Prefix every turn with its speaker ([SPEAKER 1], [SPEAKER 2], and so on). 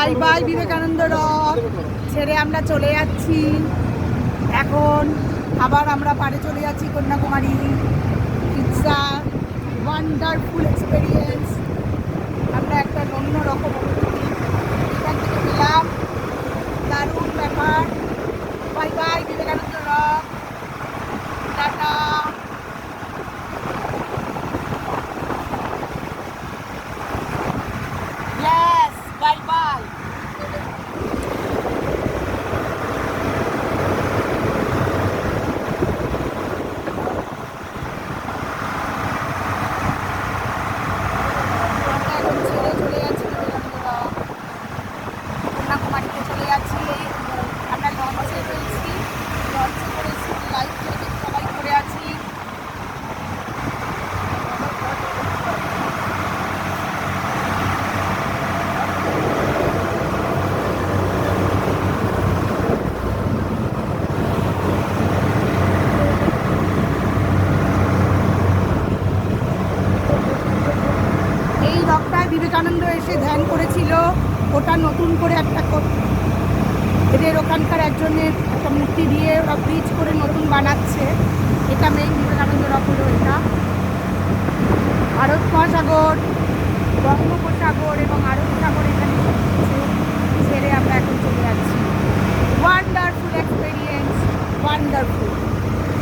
[SPEAKER 1] Bye bye Vivekananda rock ছেড়ে আমরা চলে যাচ্ছি। এখন আবার আমরা পাড়ে চলে যাচ্ছি Kanyakumari. It's a wonderful experience. আমরা একটা অন্য রকম অনুভূতি এখান থেকে পেলাম। দারুণ ব্যাপার। Bye bye Vivekananda rock, tata. Yes, bye bye. কন্যাকুমারীতে চলে যাচ্ছি। আমরা লঞ্চে রয়েছি, লঞ্চে করেছি, লাইফ জ্যাকেট সবাই করে আছি। এই রকটায় বিবেকানন্দ এসে ধ্যান করেছিল। ওটা নতুন করে একটা এদের ওখানকার একজনের একটা মূর্তি দিয়ে ওরা ব্রিজ করে নতুন বানাচ্ছে। এটা মেইন বিবেকানন্দ রক হলো এটা। ভারত মহাসাগর, বঙ্গোপসাগর এবং আরব সাগর এখানে সব কিছু ছেড়ে আমরা এখন চলে যাচ্ছি। Wonderful experience, wonderful.